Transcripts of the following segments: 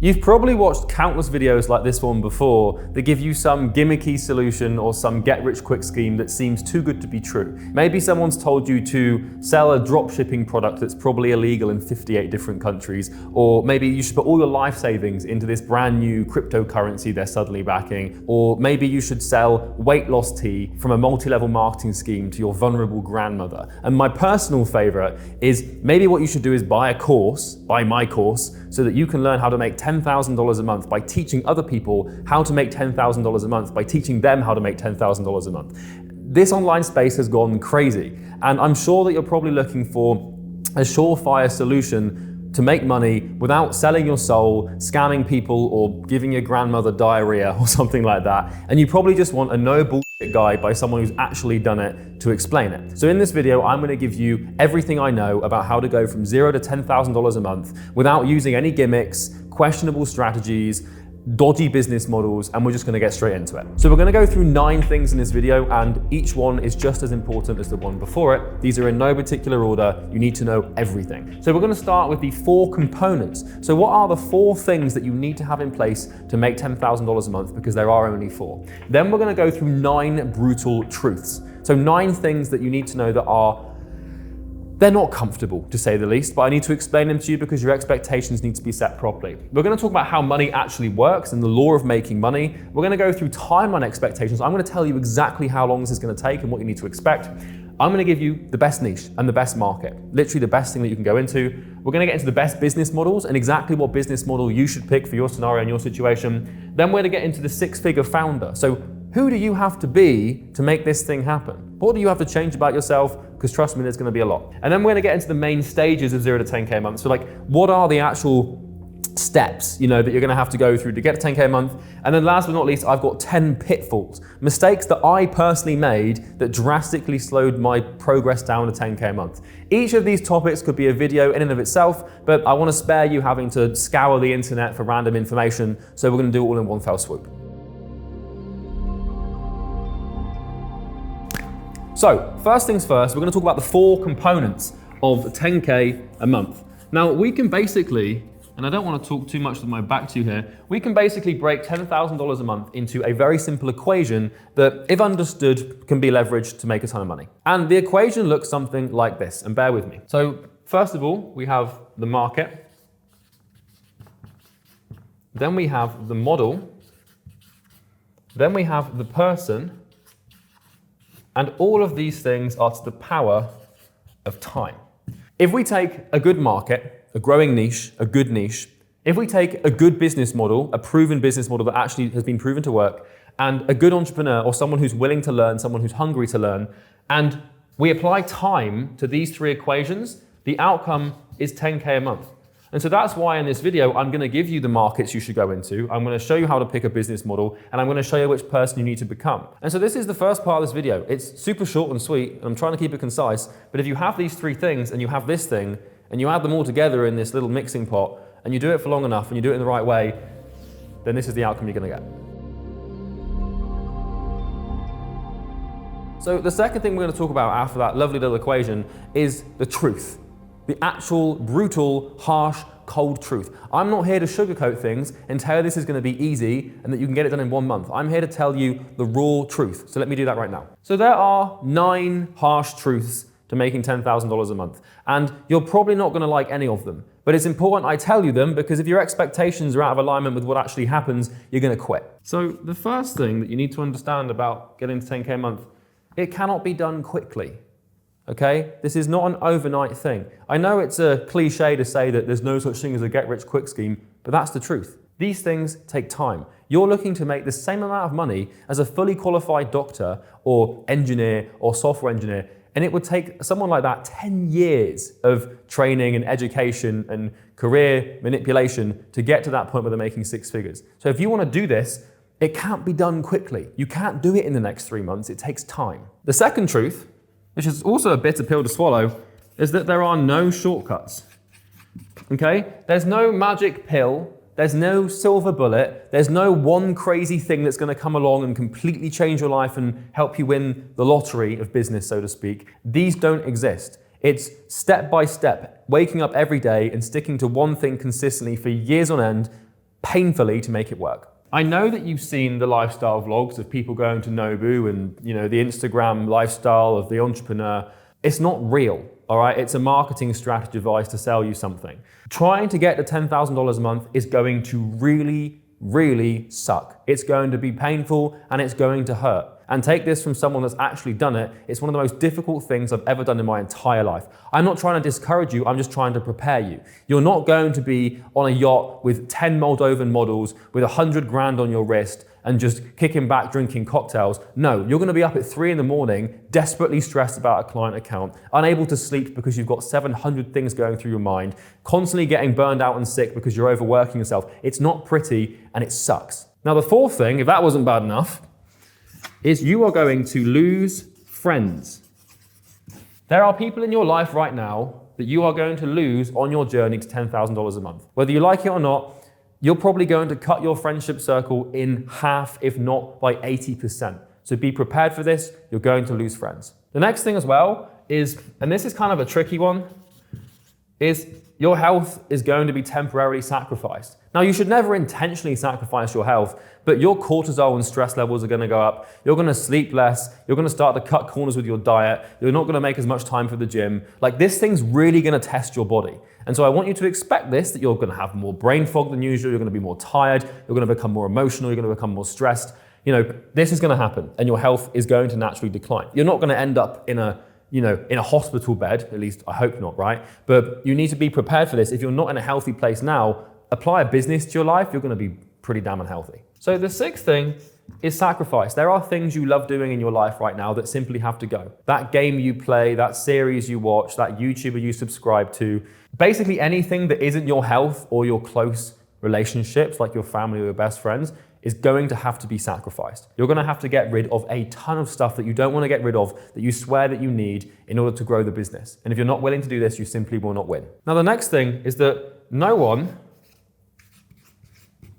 You've probably watched countless videos like this one before that give you some gimmicky solution or some get-rich-quick scheme that seems too good to be true. Maybe someone's told you to sell a drop shipping product that's probably illegal in 58 different countries, or maybe you should put all your life savings into this brand new cryptocurrency they're suddenly backing, or maybe you should sell weight loss tea from a multi-level marketing scheme to your vulnerable grandmother. And my personal favorite is maybe what you should do is buy a course, buy my course, so that you can learn how to make $10,000 a month by teaching other people how to make $10,000 a month by teaching them how to make $10,000 a month. This online space has gone crazy, and I'm sure that you're probably looking for a surefire solution to make money without selling your soul, scamming people, or giving your grandmother diarrhea or something like that. And you probably just want a no bullshit guide by someone who's actually done it to explain it. So in this video, I'm going to give you everything I know about how to go from $0 to $10,000 a month without using any gimmicks, questionable strategies, dodgy business models, and we're just going to get straight into it. So we're going to go through 9 things in this video, and each one is just as important as the one before it. These are in no particular order. You need to know everything. So we're going to start with the 4 components. So what are the 4 things that you need to have in place to make $10,000 a month, because there are only 4. Then we're going to go through 9 brutal truths. So 9 things that you need to know that they're not comfortable, to say the least, but I need to explain them to you because your expectations need to be set properly. We're going to talk about how money actually works and the law of making money. We're going to go through timeline expectations. I'm going to tell you exactly how long this is going to take and what you need to expect. I'm going to give you the best niche and the best market, literally the best thing that you can go into. We're going to get into the best business models and exactly what business model you should pick for your scenario and your situation. Then we're going to get into the 6-figure founder. So who do you have to be to make this thing happen? What do you have to change about yourself? Because trust me, there's going to be a lot. And then we're going to get into the main stages of 0 to 10K a month. So like, what are the actual steps, that you're going to have to go through to get to 10K a month? And then last but not least, I've got 10 pitfalls, mistakes that I personally made that drastically slowed my progress down to 10K a month. Each of these topics could be a video in and of itself, but I want to spare you having to scour the internet for random information. So we're going to do it all in one fell swoop. So first things first, we're going to talk about the 4 components of 10K a month. Now we can basically, and I don't want to talk too much with my back to you here, we can basically break $10,000 a month into a very simple equation that, if understood, can be leveraged to make a ton of money. And the equation looks something like this, and bear with me. So first of all, we have the market, then we have the model, then we have the person, and all of these things are to the power of time. If we take a good market, a growing niche, a good niche, if we take a good business model, a proven business model that actually has been proven to work, and a good entrepreneur or someone who's willing to learn, someone who's hungry to learn, and we apply time to these 3 equations, the outcome is 10K a month. And so that's why in this video, I'm going to give you the markets you should go into. I'm going to show you how to pick a business model, and I'm going to show you which person you need to become. And so this is the first part of this video. It's super short and sweet, and I'm trying to keep it concise. But if you have these 3 things and you have this thing, and you add them all together in this little mixing pot, and you do it for long enough, and you do it in the right way, then this is the outcome you're going to get. So the second thing we're going to talk about after that lovely little equation is the truth. The actual brutal, harsh, cold truth. I'm not here to sugarcoat things and tell you this is going to be easy and that you can get it done in 1 month. I'm here to tell you the raw truth. So let me do that right now. So there are 9 harsh truths to making $10,000 a month. And you're probably not going to like any of them. But it's important I tell you them, because if your expectations are out of alignment with what actually happens, you're going to quit. So the first thing that you need to understand about getting to 10K a month, it cannot be done quickly. Okay? This is not an overnight thing. I know it's a cliche to say that there's no such thing as a get-rich-quick scheme, but that's the truth. These things take time. You're looking to make the same amount of money as a fully qualified doctor or engineer or software engineer, and it would take someone like that 10 years of training and education and career manipulation to get to that point where they're making 6 figures. So if you want to do this, it can't be done quickly. You can't do it in the next 3 months. It takes time. The second truth, which is also a bitter pill to swallow, is that there are no shortcuts. Okay? There's no magic pill, there's no silver bullet, there's no one crazy thing that's going to come along and completely change your life and help you win the lottery of business, so to speak. These don't exist. It's step by step, waking up every day and sticking to one thing consistently for years on end painfully to make it work. I know that you've seen the lifestyle vlogs of people going to Nobu and the Instagram lifestyle of the entrepreneur. It's not real, all right? It's a marketing strategy device to sell you something. Trying to get to $10,000 a month is going to really, really suck. It's going to be painful and it's going to hurt. And take this from someone that's actually done it. It's one of the most difficult things I've ever done in my entire life. I'm not trying to discourage you, I'm just trying to prepare you. You're not going to be on a yacht with 10 Moldovan models with 100 grand on your wrist and just kicking back drinking cocktails. No, you're gonna be up at 3 in the morning, desperately stressed about a client account, unable to sleep because you've got 700 things going through your mind, constantly getting burned out and sick because you're overworking yourself. It's not pretty and it sucks. Now the fourth thing, if that wasn't bad enough, is you are going to lose friends. There are people in your life right now that you are going to lose on your journey to $10,000 a month. Whether you like it or not, you're probably going to cut your friendship circle in half, if not by 80%. So be prepared for this, you're going to lose friends. The next thing as well is, and this is kind of a tricky one, is your health is going to be temporarily sacrificed. Now, you should never intentionally sacrifice your health, but your cortisol and stress levels are gonna go up. You're gonna sleep less. You're gonna start to cut corners with your diet. You're not gonna make as much time for the gym. Like, this thing's really gonna test your body. And so I want you to expect this, that you're gonna have more brain fog than usual. You're gonna be more tired. You're gonna become more emotional. You're gonna become more stressed. This is gonna happen and your health is going to naturally decline. You're not gonna end up in a hospital bed, at least I hope not, right? But you need to be prepared for this. If you're not in a healthy place now, apply a business to your life, you're gonna be pretty damn unhealthy. So the sixth thing is sacrifice. There are things you love doing in your life right now that simply have to go. That game you play, that series you watch, that YouTuber you subscribe to, basically anything that isn't your health or your close relationships, like your family or your best friends, is going to have to be sacrificed. You're gonna have to get rid of a ton of stuff that you don't wanna get rid of, that you swear that you need in order to grow the business. And if you're not willing to do this, you simply will not win. Now, the next thing is that no one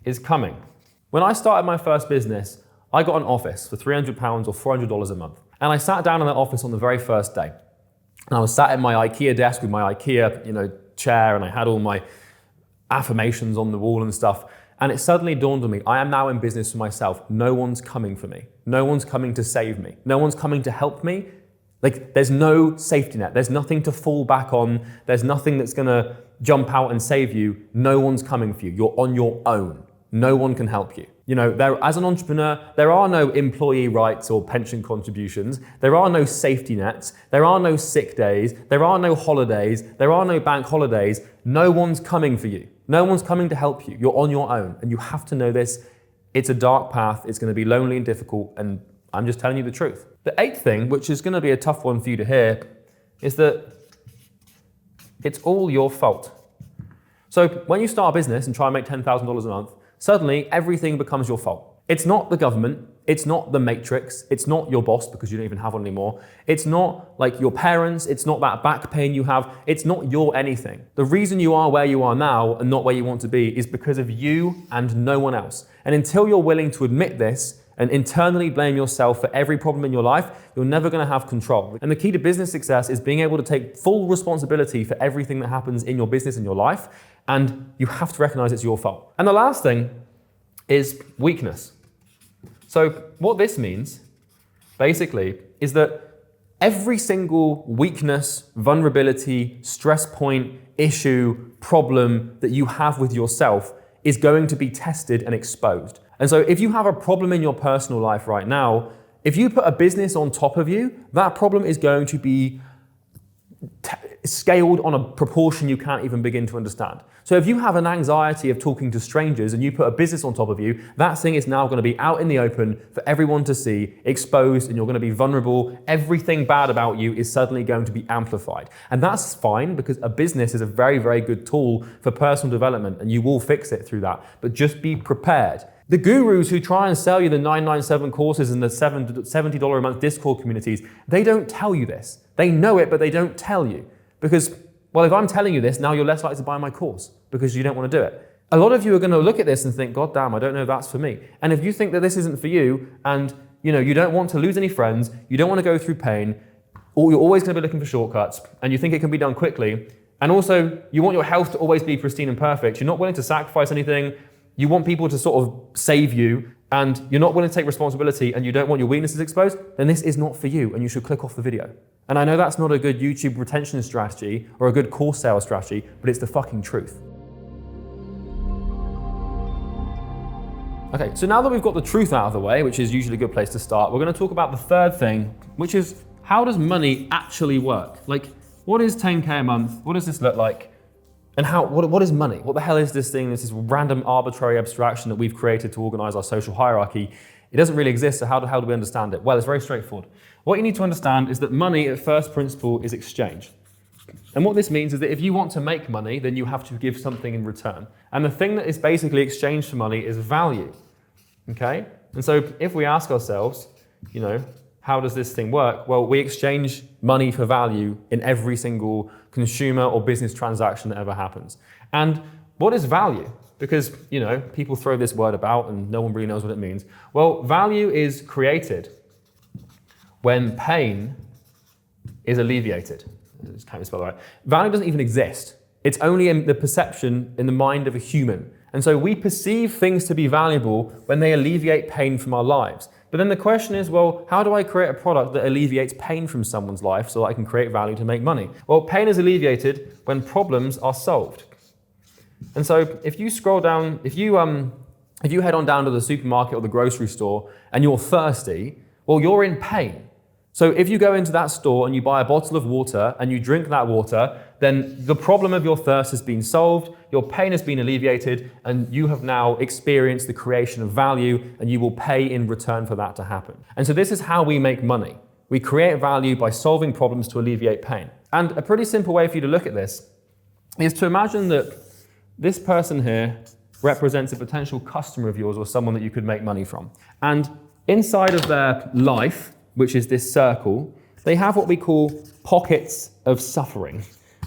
is coming. When I started my first business, I got an office for £300 or $400 a month. And I sat down in that office on the very first day. And I was sat at my IKEA desk with my IKEA, chair, and I had all my affirmations on the wall and stuff. And it suddenly dawned on me, I am now in business for myself. No one's coming for me. No one's coming to save me. No one's coming to help me. Like, there's no safety net. There's nothing to fall back on. There's nothing that's gonna jump out and save you. No one's coming for you. You're on your own. No one can help you. As an entrepreneur, there are no employee rights or pension contributions. There are no safety nets. There are no sick days. There are no holidays. There are no bank holidays. No one's coming for you. No one's coming to help you. You're on your own, and you have to know this. It's a dark path. It's going to be lonely and difficult, and I'm just telling you the truth. The eighth thing, which is going to be a tough one for you to hear, is that it's all your fault. So when you start a business and try and make $10,000 a month, suddenly everything becomes your fault. It's not the government, it's not the matrix, it's not your boss because you don't even have one anymore, it's not like your parents, it's not that back pain you have, it's not your anything. The reason you are where you are now and not where you want to be is because of you and no one else. And until you're willing to admit this and internally blame yourself for every problem in your life, you're never gonna have control. And the key to business success is being able to take full responsibility for everything that happens in your business and your life, and you have to recognize it's your fault. And the last thing is weakness. So what this means, basically, is that every single weakness, vulnerability, stress point, issue, problem that you have with yourself is going to be tested and exposed. And so if you have a problem in your personal life right now, if you put a business on top of you, that problem is going to be scaled on a proportion you can't even begin to understand. So if you have an anxiety of talking to strangers and you put a business on top of you, that thing is now going to be out in the open for everyone to see, exposed, and you're going to be vulnerable. Everything bad about you is suddenly going to be amplified. And that's fine, because a business is a very, very good tool for personal development, and you will fix it through that. But just be prepared. The gurus who try and sell you the 997 courses and the $70 a month Discord communities, they don't tell you this. They know it, but they don't tell you. Because, well, if I'm telling you this, now you're less likely to buy my course because you don't want to do it. A lot of you are going to look at this and think, God damn, I don't know if that's for me. And if you think that this isn't for you, and you don't want to lose any friends, you don't want to go through pain, or you're always going to be looking for shortcuts, and you think it can be done quickly, and also you want your health to always be pristine and perfect, you're not willing to sacrifice anything, you want people to sort of save you, and you're not willing to take responsibility, and you don't want your weaknesses exposed, then this is not for you, and you should click off the video. And I know that's not a good YouTube retention strategy or a good course sales strategy, but it's the fucking truth. Okay, so now that we've got the truth out of the way, which is usually a good place to start, we're going to talk about the third thing, which is how does money actually work? Like, what is 10K a month? What does this look like? And what is money? What the hell is this thing? This random arbitrary abstraction that we've created to organize our social hierarchy. It doesn't really exist, so how do we understand it? Well, it's very straightforward. What you need to understand is that money at first principle is exchange. And what this means is that if you want to make money, then you have to give something in return. And the thing that is basically exchanged for money is value, okay? And so if we ask ourselves, you know, how does this thing work? Well, we exchange money for value in every single consumer or business transaction that ever happens. And what is value? Because, you know, people throw this word about and no one really knows what it means. Well, value is created when pain is alleviated. I just can't spell it right. Value doesn't even exist. It's only in the perception in the mind of a human. And so we perceive things to be valuable when they alleviate pain from our lives. But then the question is, well, how do I create a product that alleviates pain from someone's life so that I can create value to make money? Well, pain is alleviated when problems are solved. And so if you scroll down, if you head on down to the supermarket or the grocery store and you're thirsty, well, you're in pain. So if you go into that store and you buy a bottle of water and you drink that water, then the problem of your thirst has been solved, your pain has been alleviated, and you have now experienced the creation of value, and you will pay in return for that to happen. And so this is how we make money. We create value by solving problems to alleviate pain. And a pretty simple way for you to look at this is to imagine that this person here represents a potential customer of yours or someone that you could make money from. And inside of their life, which is this circle, they have what we call pockets of suffering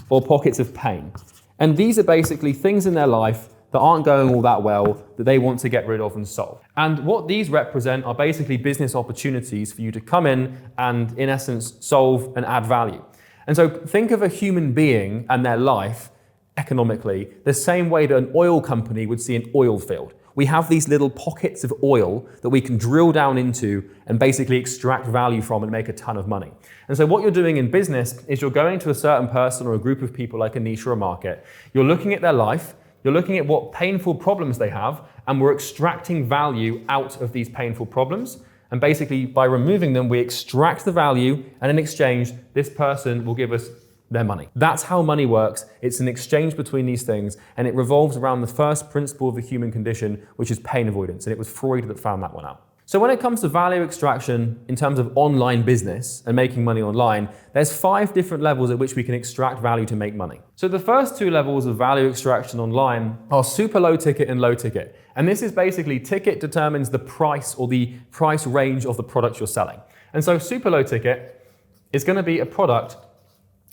or pockets of pain. And these are basically things in their life that aren't going all that well that they want to get rid of and solve. And what these represent are basically business opportunities for you to come in and, in essence, solve and add value. And so think of a human being and their life economically the same way that an oil company would see an oil field. We have these little pockets of oil that we can drill down into and basically extract value from and make a ton of money. And so what you're doing in business is you're going to a certain person or a group of people like a niche or a market. You're looking at their life, you're looking at what painful problems they have, and we're extracting value out of these painful problems. And basically by removing them, we extract the value, and in exchange, this person will give us their money. That's how money works. It's an exchange between these things, and it revolves around the first principle of the human condition, which is pain avoidance. And it was Freud that found that one out. So when it comes to value extraction in terms of online business and making money online, there's 5 different levels at which we can extract value to make money. So the first 2 levels of value extraction online are super low ticket and low ticket. And this is basically ticket determines the price or the price range of the product you're selling. And so super low ticket is going to be a product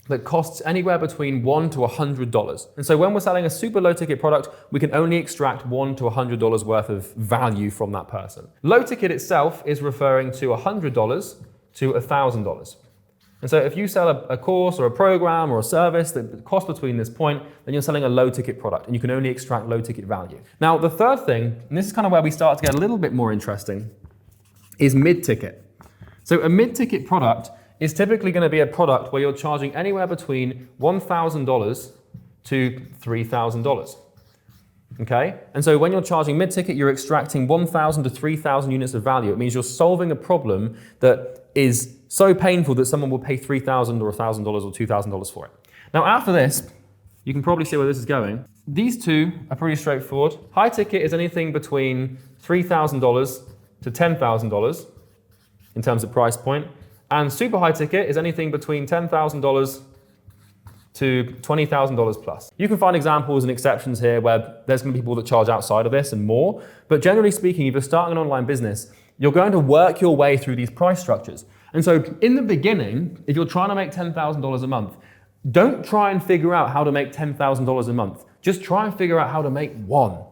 that costs anywhere between $1 to $100. And so when we're selling a super low ticket product, we can only extract $1 to $100 worth of value from that person. Low ticket itself is referring to $100 to $1,000. And so if you sell a course or a program or a service that costs between this point, then you're selling a low ticket product and you can only extract low ticket value. Now the third thing, and this is kind of where we start to get a little bit more interesting, is mid ticket. So a mid ticket product is typically going to be a product where you're charging anywhere between $1,000 to $3,000. Okay? And so when you're charging mid-ticket, you're extracting 1,000 to 3,000 units of value. It means you're solving a problem that is so painful that someone will pay $3,000 or $1,000 or $2,000 for it. Now after this, you can probably see where this is going. These two are pretty straightforward. High ticket is anything between $3,000 to $10,000 in terms of price point. And super high ticket is anything between $10,000 to $20,000 plus. You can find examples and exceptions here where there's going to be people that charge outside of this and more. But generally speaking, if you're starting an online business, you're going to work your way through these price structures. And so in the beginning, if you're trying to make $10,000 a month, don't try and figure out how to make $10,000 a month. Just try and figure out how to make one.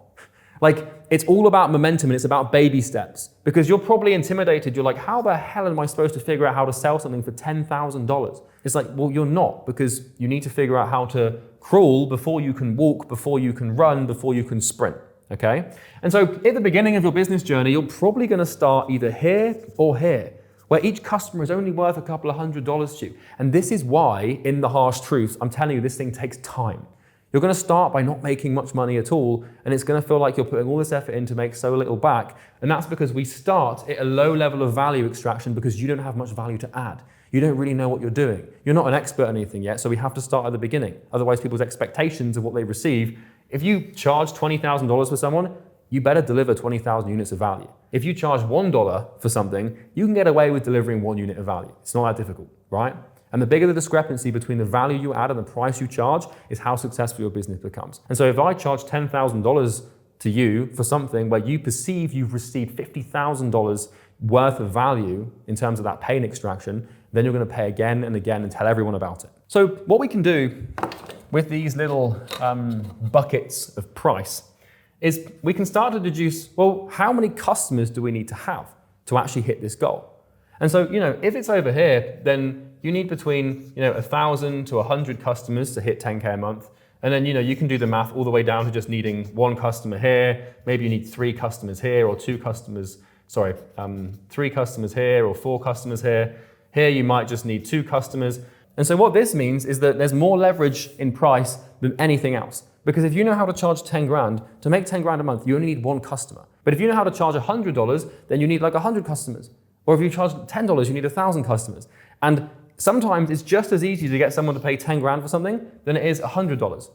Like, it's all about momentum and it's about baby steps, because you're probably intimidated. You're like, how the hell am I supposed to figure out how to sell something for $10,000? It's like, well, you're not, because you need to figure out how to crawl before you can walk, before you can run, before you can sprint. okay? And so at the beginning of your business journey, you're probably gonna start either here or here, where each customer is only worth a couple of $100s to you. And this is why, in the harsh truth, I'm telling you, this thing takes time. You're gonna start by not making much money at all, and it's gonna feel like you're putting all this effort in to make so little back. And that's because we start at a low level of value extraction because you don't have much value to add. You don't really know what you're doing. You're not an expert on anything yet, so we have to start at the beginning. Otherwise, people's expectations of what they receive, if you charge $20,000 for someone, you better deliver 20,000 units of value. If you charge $1 for something, you can get away with delivering 1 unit of value. It's not that difficult, right? And the bigger the discrepancy between the value you add and the price you charge is how successful your business becomes. And so if I charge $10,000 to you for something where you perceive you've received $50,000 worth of value in terms of that pain extraction, then you're gonna pay again and again and tell everyone about it. So what we can do with these little buckets of price is we can start to deduce, well, how many customers do we need to have to actually hit this goal? And so, if it's over here, then you need between 1,000 to 100 customers to hit 10K a month. And then, you can do the math all the way down to just needing 1 customer here. Maybe you need 3 customers here or 3 customers here or 4 customers here. Here you might just need 2 customers. And so what this means is that there's more leverage in price than anything else. Because if you know how to charge 10 grand, to make 10 grand a month, you only need 1 customer. But if you know how to charge $100, then you need like 100 customers. Or if you charge $10, you need 1,000 customers. And sometimes it's just as easy to get someone to pay 10 grand for something than it is $100. It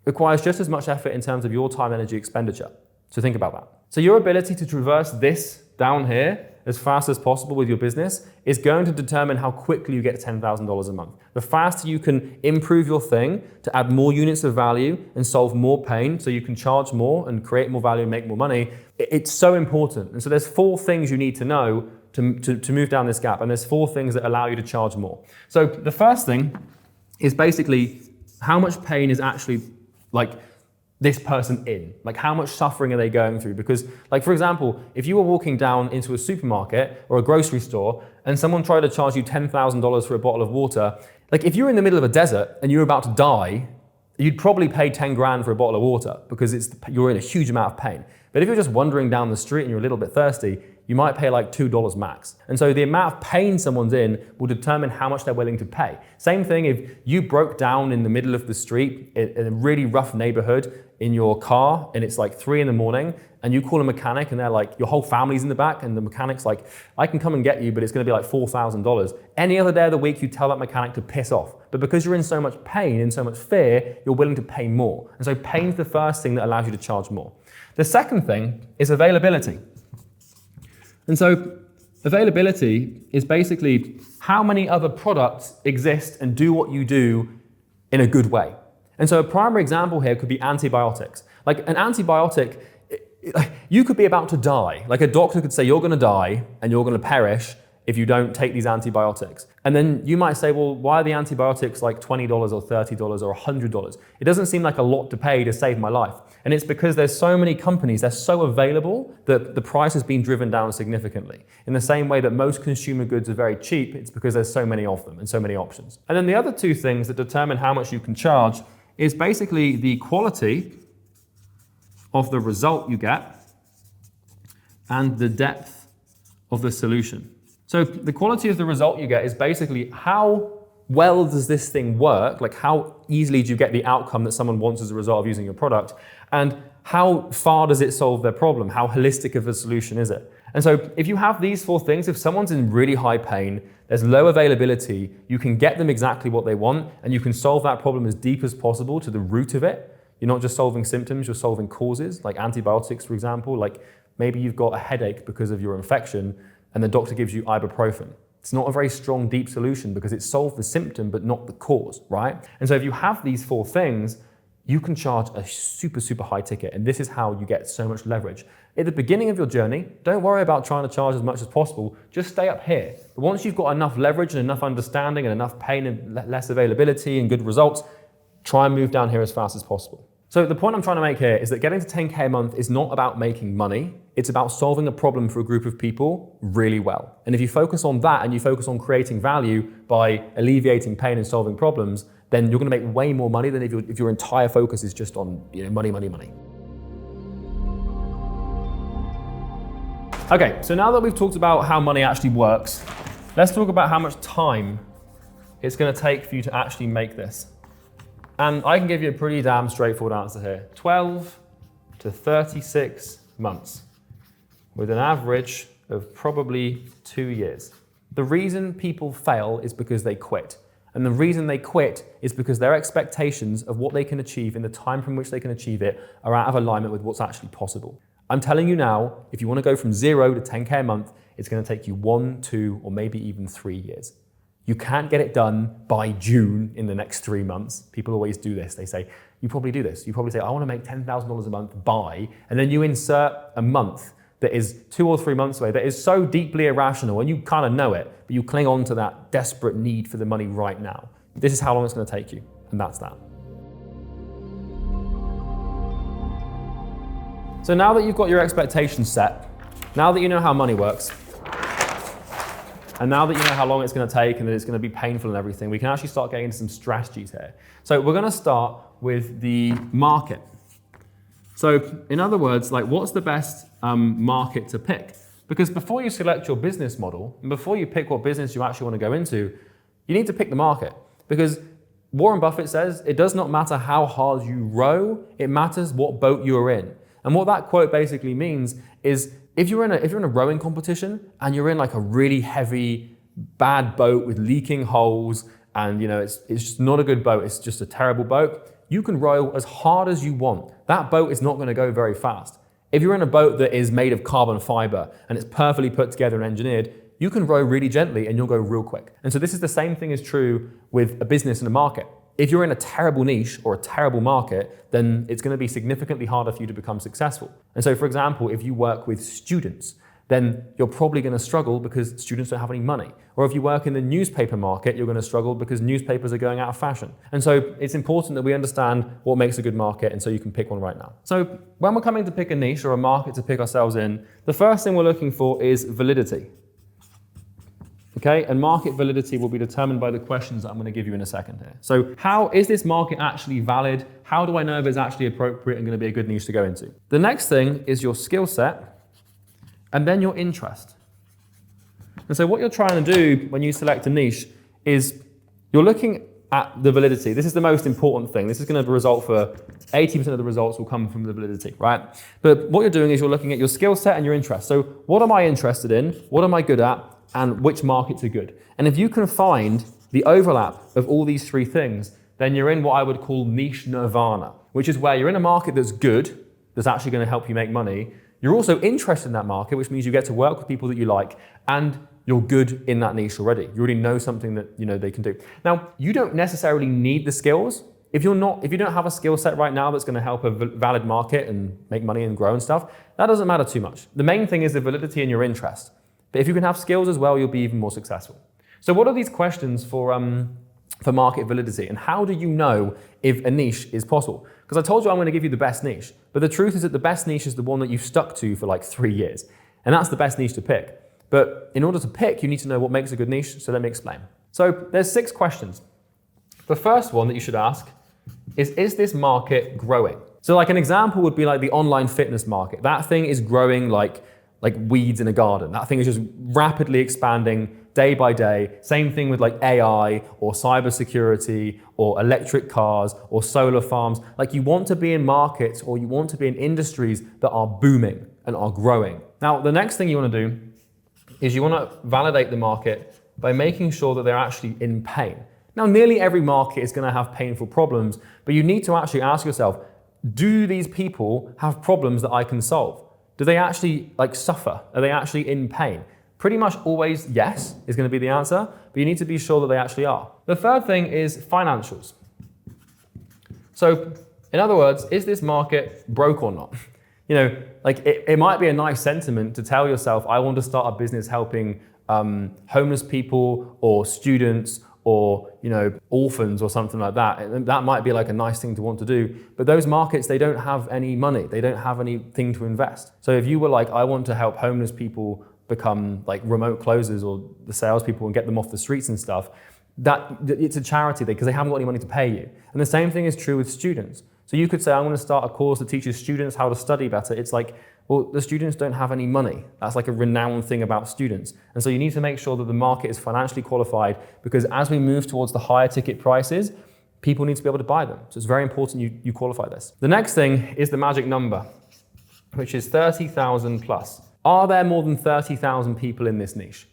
requires just as much effort in terms of your time, energy, expenditure. So think about that. So your ability to traverse this down here as fast as possible with your business is going to determine how quickly you get $10,000 a month. The faster you can improve your thing to add more units of value and solve more pain so you can charge more and create more value and make more money, it's so important. And so there's 4 things you need to know to move down this gap. And there's 4 things that allow you to charge more. So the first thing is basically how much pain is actually like this person in? Like how much suffering are they going through? Because like, for example, if you were walking down into a supermarket or a grocery store and someone tried to charge you $10,000 for a bottle of water, like if you were in the middle of a desert and you were about to die, you'd probably pay 10 grand for a bottle of water because you're in a huge amount of pain. But if you're just wandering down the street and you're a little bit thirsty, you might pay like $2 max. And so the amount of pain someone's in will determine how much they're willing to pay. Same thing if you broke down in the middle of the street in a really rough neighborhood in your car and it's like 3 in the morning and you call a mechanic and they're like, your whole family's in the back and the mechanic's like, I can come and get you, but it's gonna be like $4,000. Any other day of the week, you tell that mechanic to piss off. But because you're in so much pain and so much fear, you're willing to pay more. And so pain's the first thing that allows you to charge more. The second thing is availability. And so availability is basically how many other products exist and do what you do in a good way. And so a primary example here could be antibiotics. Like an antibiotic, you could be about to die. Like a doctor could say, you're gonna die and you're gonna perish if you don't take these antibiotics. And then you might say, well, why are the antibiotics like $20 or $30 or $100? It doesn't seem like a lot to pay to save my life. And it's because there's so many companies, they're so available that the price has been driven down significantly. In the same way that most consumer goods are very cheap, it's because there's so many of them and so many options. And then the other 2 things that determine how much you can charge is basically the quality of the result you get and the depth of the solution. So the quality of the result you get is basically how well does this thing work? Like how easily do you get the outcome that someone wants as a result of using your product? And how far does it solve their problem? How holistic of a solution is it? And so if you have these 4 things, if someone's in really high pain, there's low availability, you can get them exactly what they want and you can solve that problem as deep as possible to the root of it. You're not just solving symptoms, you're solving causes, like antibiotics, for example. Like maybe you've got a headache because of your infection and the doctor gives you ibuprofen. It's not a very strong, deep solution because it solved the symptom but not the cause, right? And so if you have these 4 things, you can charge a super, super high ticket. And this is how you get so much leverage. At the beginning of your journey, don't worry about trying to charge as much as possible. Just stay up here. But once you've got enough leverage and enough understanding and enough pain and less availability and good results, try and move down here as fast as possible. So the point I'm trying to make here is that getting to 10K a month is not about making money. It's about solving a problem for a group of people really well. And if you focus on that and you focus on creating value by alleviating pain and solving problems, then you're gonna make way more money than if your entire focus is just on money, money, money. Okay, so now that we've talked about how money actually works, let's talk about how much time it's going to take for you to actually make this. And I can give you a pretty damn straightforward answer here. 12 to 36 months, with an average of probably 2 years. The reason people fail is because they quit. And the reason they quit is because their expectations of what they can achieve in the time from which they can achieve it are out of alignment with what's actually possible. I'm telling you now, if you want to go from 0 to 10K a month, it's going to take you 1, 2, or maybe even 3 years. You can't get it done by June in the next 3 months. People always do this. They say, you probably do this. You probably say, I want to make $10,000 a month by, and then you insert a month that is 2 or 3 months away, that is so deeply irrational, and you kind of know it, but you cling on to that desperate need for the money right now. This is how long it's going to take you, and that's that. So now that you've got your expectations set, now that you know how money works, and now that you know how long it's going to take and that it's going to be painful and everything, we can actually start getting into some strategies here. So we're going to start with the market. So in other words, like, what's the best market to pick? Because before you select your business model, and before you pick what business you actually want to go into, you need to pick the market. Because Warren Buffett says, it does not matter how hard you row, it matters what boat you're in. And what that quote basically means is, if you're in a rowing competition and you're in like a really heavy, bad boat with leaking holes, and it's just not a good boat, it's just a terrible boat, you can row as hard as you want. That boat is not going to go very fast. If you're in a boat that is made of carbon fiber and it's perfectly put together and engineered, you can row really gently and you'll go real quick. And so this is the same thing is true with a business and a market. If you're in a terrible niche or a terrible market, then it's going to be significantly harder for you to become successful. And so, for example, if you work with students, then you're probably going to struggle because students don't have any money. Or if you work in the newspaper market, you're going to struggle because newspapers are going out of fashion. And so it's important that we understand what makes a good market, and so you can pick one right now. So when we're coming to pick a niche or a market to pick ourselves in, the first thing we're looking for is validity. Okay, and market validity will be determined by the questions that I'm going to give you in a second here. So how is this market actually valid? How do I know if it's actually appropriate and going to be a good niche to go into? The next thing is your skill set, and then your interest. And so what you're trying to do when you select a niche is you're looking at the validity. This is the most important thing. This is going to result for 80% of the results will come from the validity, right? But what you're doing is you're looking at your skill set and your interest. So what am I interested in? What am I good at? And which markets are good? And if you can find the overlap of all these three things, then you're in what I would call niche nirvana, which is where you're in a market that's good, that's actually going to help you make money. You're also interested in that market, which means you get to work with people that you like, and you're good in that niche already. You already know something that they can do. Now, you don't necessarily need the skills. If you don't have a skill set right now that's going to help a valid market and make money and grow and stuff, that doesn't matter too much. The main thing is the validity and your interest. But if you can have skills as well, you'll be even more successful. So what are these questions for market validity? And how do you know if a niche is possible? Because I told you I'm going to give you the best niche. But the truth is that the best niche is the one that you've stuck to for like 3 years. And that's the best niche to pick. But in order to pick, you need to know what makes a good niche. So let me explain. So there's 6 questions. The first one that you should ask is this market growing? So like an example would be like the online fitness market. That thing is growing like weeds in a garden. That thing is just rapidly expanding day by day. Same thing with like AI or cybersecurity or electric cars or solar farms. Like you want to be in markets or you want to be in industries that are booming and are growing. Now, the next thing you want to do is you want to validate the market by making sure that they're actually in pain. Now, nearly every market is going to have painful problems, but you need to actually ask yourself, do these people have problems that I can solve? Do they actually suffer? Are they actually in pain? Pretty much always yes is going to be the answer, but you need to be sure that they actually are. The third thing is financials. So in other words, is this market broke or not? It might be a nice sentiment to tell yourself, I want to start a business helping homeless people or students or orphans or something like that. And that might be like a nice thing to want to do. But those markets, they don't have any money. They don't have anything to invest. So if you were like, I want to help homeless people become like remote closers or the salespeople and get them off the streets and stuff, that it's a charity because they haven't got any money to pay you. And the same thing is true with students. So you could say, I'm going to start a course that teaches students how to study better. It's like, Well, the students don't have any money. That's like a renowned thing about students. And so you need to make sure that the market is financially qualified, because as we move towards the higher ticket prices, people need to be able to buy them. So it's very important you qualify this. The next thing is the magic number, which is 30,000 plus. Are there more than 30,000 people in this niche?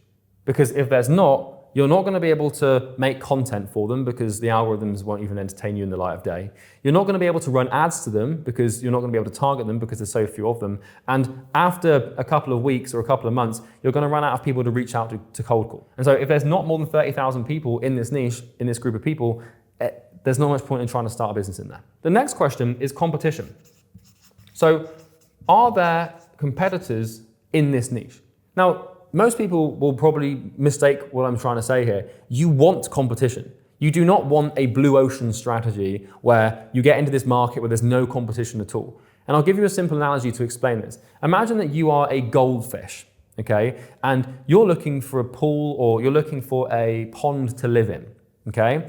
Because if there's not, you're not going to be able to make content for them because the algorithms won't even entertain you in the light of day. You're not going to be able to run ads to them because you're not going to be able to target them because there's so few of them. And after a couple of weeks or a couple of months, you're going to run out of people to reach out to cold call. And so if there's not more than 30,000 people in this niche, in this group of people, there's not much point in trying to start a business in there. The next question is competition. So are there competitors in this niche? Now, most people will probably mistake what I'm trying to say here. You want competition. You do not want a blue ocean strategy where you get into this market where there's no competition at all. And I'll give you a simple analogy to explain this. Imagine that you are a goldfish, okay? And you're looking for a pool or you're looking for a pond to live in, okay?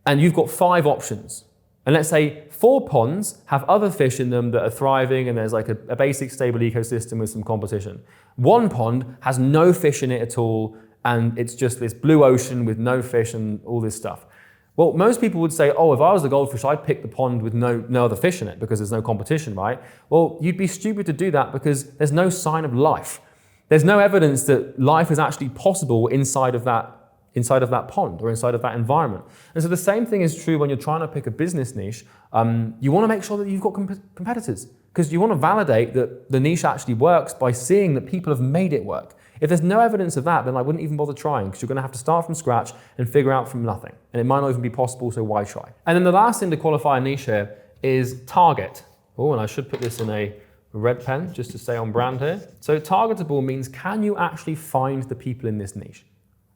And you've got 5 options. And let's say 4 ponds have other fish in them that are thriving and there's like a basic stable ecosystem with some competition. 1 pond has no fish in it at all and it's just this blue ocean with no fish and all this stuff. Well, most people would say, oh, if I was a goldfish, I'd pick the pond with no other fish in it because there's no competition, right? Well, you'd be stupid to do that because there's no sign of life. There's no evidence that life is actually possible inside of that pond or inside of that environment. And so the same thing is true when you're trying to pick a business niche. You want to make sure that you've got competitors because you want to validate that the niche actually works by seeing that people have made it work. If there's no evidence of that, then I wouldn't even bother trying because you're going to have to start from scratch and figure out from nothing. And it might not even be possible, so why try? And then the last thing to qualify a niche here is target. Oh, and I should put this in a red pen just to stay on brand here. So targetable means, can you actually find the people in this niche?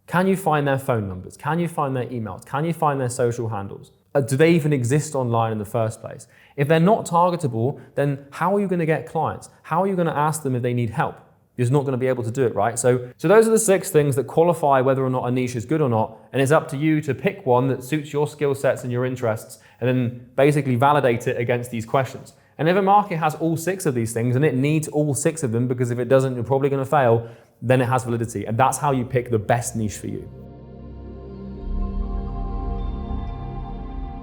Can you find their phone numbers? Can you find their emails? Can you find their social handles? Do they even exist online in the first place? If they're not targetable, then how are you going to get clients? How are you going to ask them if they need help? You're just not going to be able to do it, right? So those are the 6 things that qualify whether or not a niche is good or not. And it's up to you to pick one that suits your skill sets and your interests and then basically validate it against these questions. And if a market has all 6 of these things and it needs all 6 of them, because if it doesn't, you're probably going to fail, then it has validity. And that's how you pick the best niche for you.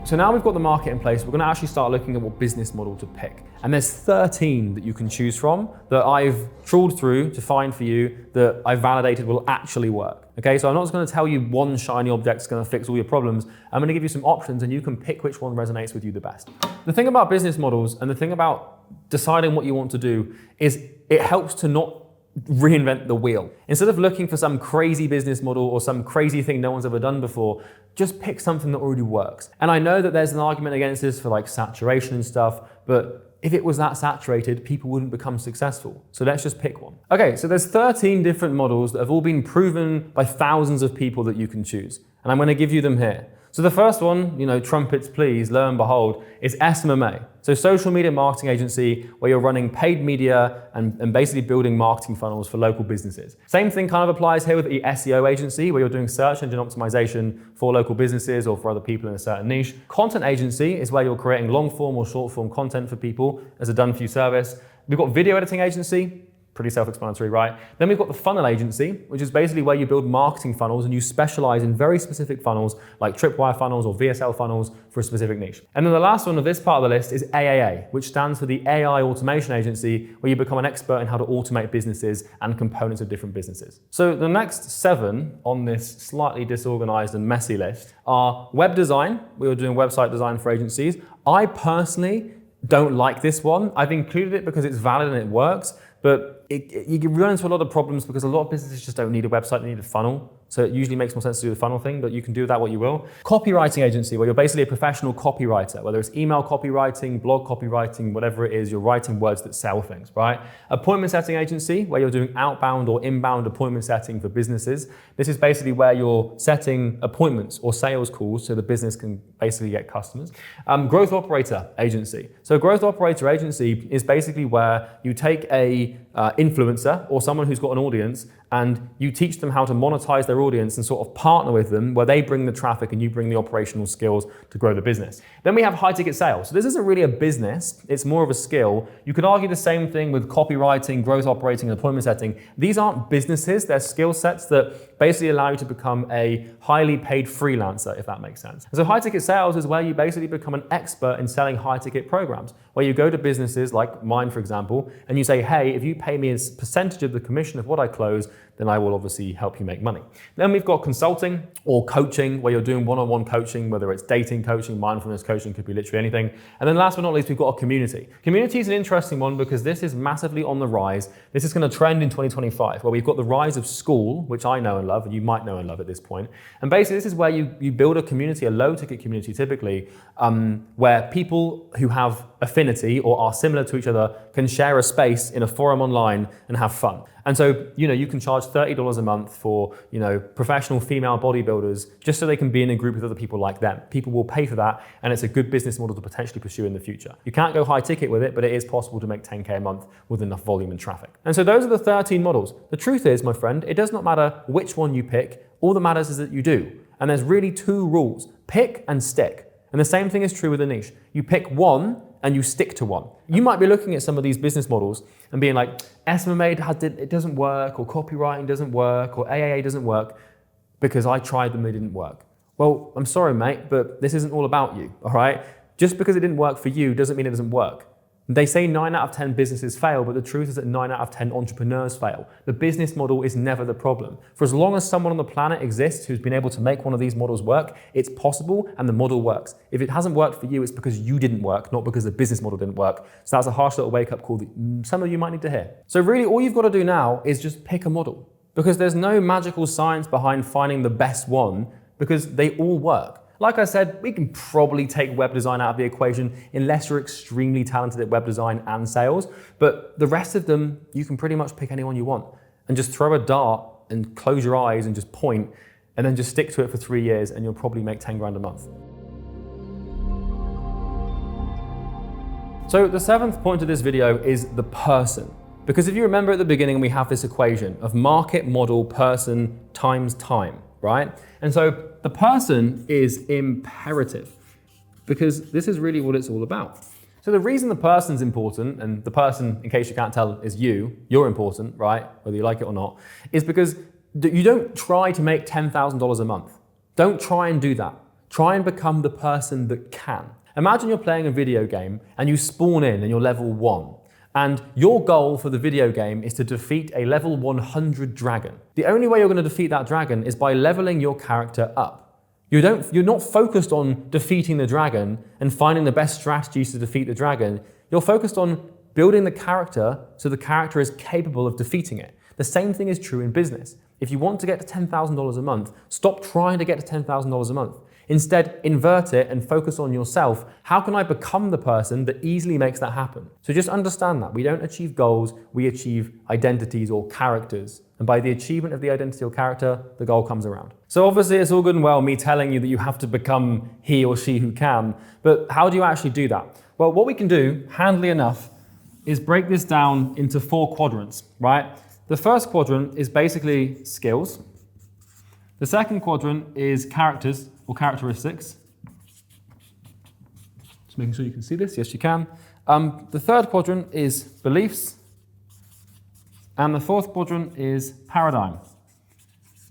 So now we've got the market in place, we're going to actually start looking at what business model to pick. And there's 13 that you can choose from that I've trawled through to find for you that I've validated will actually work. Okay, so I'm not just going to tell you one shiny object's going to fix all your problems. I'm going to give you some options and you can pick which one resonates with you the best. The thing about business models and the thing about deciding what you want to do is it helps to not reinvent the wheel. Instead of looking for some crazy business model or some crazy thing no one's ever done before, just pick something that already works. And I know that there's an argument against this for like saturation and stuff, but if it was that saturated, people wouldn't become successful. So let's just pick one. Okay, so there's 13 different models that have all been proven by thousands of people that you can choose. And I'm going to give you them here. So the first one, trumpets please, lo and behold, is SMMA. So social media marketing agency, where you're running paid media and basically building marketing funnels for local businesses. Same thing kind of applies here with the SEO agency, where you're doing search engine optimization for local businesses or for other people in a certain niche. Content agency is where you're creating long form or short form content for people as a done for you service. We've got video editing agency. Pretty self-explanatory, right? Then we've got the funnel agency, which is basically where you build marketing funnels and you specialize in very specific funnels like tripwire funnels or VSL funnels for a specific niche. And then the last one of this part of the list is AAA, which stands for the AI Automation Agency, where you become an expert in how to automate businesses and components of different businesses. So the next 7 on this slightly disorganized and messy list are web design, where you're doing website design for agencies. I personally don't like this one. I've included it because it's valid and it works, but you can run into a lot of problems because a lot of businesses just don't need a website, they need a funnel. So it usually makes more sense to do the funnel thing, but you can do that what you will. Copywriting agency, where you're basically a professional copywriter, whether it's email copywriting, blog copywriting, whatever it is, you're writing words that sell things, right? Appointment setting agency, where you're doing outbound or inbound appointment setting for businesses. This is basically where you're setting appointments or sales calls so the business can basically get customers. Growth operator agency. So growth operator agency is basically where you take a influencer or someone who's got an audience and you teach them how to monetize their audience and sort of partner with them where they bring the traffic and you bring the operational skills to grow the business. Then we have high ticket sales. So this isn't really a business, it's more of a skill. You could argue the same thing with copywriting, growth operating, and appointment setting. These aren't businesses, they're skill sets that basically allow you to become a highly paid freelancer, if that makes sense. And so high ticket sales is where you basically become an expert in selling high ticket programs, where you go to businesses like mine, for example, and you say, hey, if you pay me a percentage of the commission of what I close, then I will obviously help you make money. Then we've got consulting or coaching, where you're doing one-on-one coaching, whether it's dating coaching, mindfulness coaching, could be literally anything. And then last but not least, we've got a community. Community is an interesting one because this is massively on the rise. This is going to trend in 2025, where we've got the rise of school, which I know and love, and you might know and love at this point. And basically, this is where you build a community, a low-ticket community typically, where people who have affinity or are similar to each other can share a space in a forum online and have fun. And so, you can charge $30 a month for, professional female bodybuilders just so they can be in a group with other people like them. People will pay for that, and it's a good business model to potentially pursue in the future. You can't go high ticket with it, but it is possible to make 10K a month with enough volume and traffic. And so those are the 13 models. The truth is, my friend, it does not matter which one you pick. All that matters is that you do. And there's really two rules: pick and stick. And the same thing is true with a niche. You pick one and you stick to one. You might be looking at some of these business models and being like, SMMA, it doesn't work, or copywriting doesn't work, or AAA doesn't work, because I tried them, they didn't work. Well, I'm sorry, mate, but this isn't all about you, all right? Just because it didn't work for you doesn't mean it doesn't work. They say 9 out of 10 businesses fail, but the truth is that 9 out of 10 entrepreneurs fail. The business model is never the problem. For as long as someone on the planet exists who's been able to make one of these models work, it's possible and the model works. If it hasn't worked for you, it's because you didn't work, not because the business model didn't work. So that's a harsh little wake-up call that some of you might need to hear. So really, all you've got to do now is just pick a model, because there's no magical science behind finding the best one, because they all work. Like I said, we can probably take web design out of the equation unless you're extremely talented at web design and sales, but the rest of them, you can pretty much pick anyone you want and just throw a dart and close your eyes and just point, and then just stick to it for 3 years and you'll probably make 10 grand a month. So the 7th point of this video is the person. Because if you remember at the beginning, we have this equation of market, model, person times time, right? And so the person is imperative, because this is really what it's all about. So the reason the person's important, and the person, in case you can't tell, is you're important, right? Whether you like it or not, is because you don't try to make $10,000 a month. Don't try and do that. Try and become the person that can. Imagine you're playing a video game and you spawn in and you're level 1. And your goal for the video game is to defeat a level 100 dragon. The only way you're going to defeat that dragon is by leveling your character up. You're not focused on defeating the dragon and finding the best strategies to defeat the dragon. You're focused on building the character so the character is capable of defeating it. The same thing is true in business. If you want to get to $10,000 a month, stop trying to get to $10,000 a month. Instead, invert it and focus on yourself. How can I become the person that easily makes that happen? So just understand that we don't achieve goals, we achieve identities or characters. And by the achievement of the identity or character, the goal comes around. So obviously it's all good and well me telling you that you have to become he or she who can, but how do you actually do that? Well, what we can do, handily enough, is break this down into 4 quadrants, right? The first quadrant is basically skills. The second quadrant is characters or characteristics. Just making sure you can see this. Yes, you can. The third quadrant is beliefs. And the fourth quadrant is paradigm.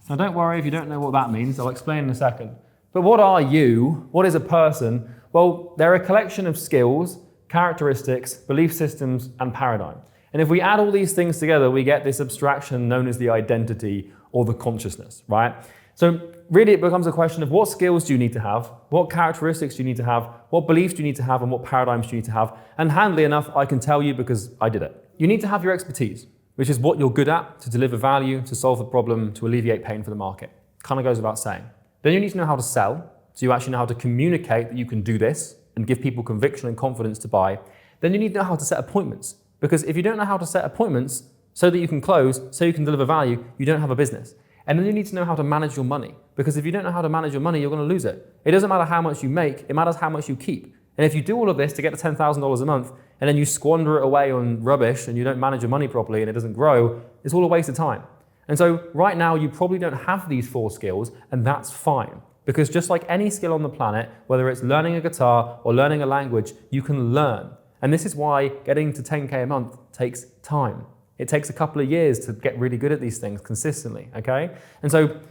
Now don't worry if you don't know what that means. I'll explain in a second. But what are you? What is a person? Well, they're a collection of skills, characteristics, belief systems, and paradigm. And if we add all these things together, we get this abstraction known as the identity or the consciousness, right? So really it becomes a question of what skills do you need to have, what characteristics do you need to have, what beliefs do you need to have, and what paradigms do you need to have. And handily enough, I can tell you because I did it. You need to have your expertise, which is what you're good at, to deliver value, to solve a problem, to alleviate pain for the market. Kind of goes without saying. Then you need to know how to sell, so you actually know how to communicate that you can do this and give people conviction and confidence to buy. Then you need to know how to set appointments, because if you don't know how to set appointments so that you can close, so you can deliver value, you don't have a business. And then you need to know how to manage your money, because if you don't know how to manage your money, you're going to lose it. It doesn't matter how much you make, it matters how much you keep. And if you do all of this to get to $10,000 a month, and then you squander it away on rubbish and you don't manage your money properly and it doesn't grow, it's all a waste of time. And so right now you probably don't have these 4 skills, and that's fine. Because just like any skill on the planet, whether it's learning a guitar or learning a language, you can learn. And this is why getting to 10K a month takes time. It takes a couple of years to get really good at these things consistently, okay? And so,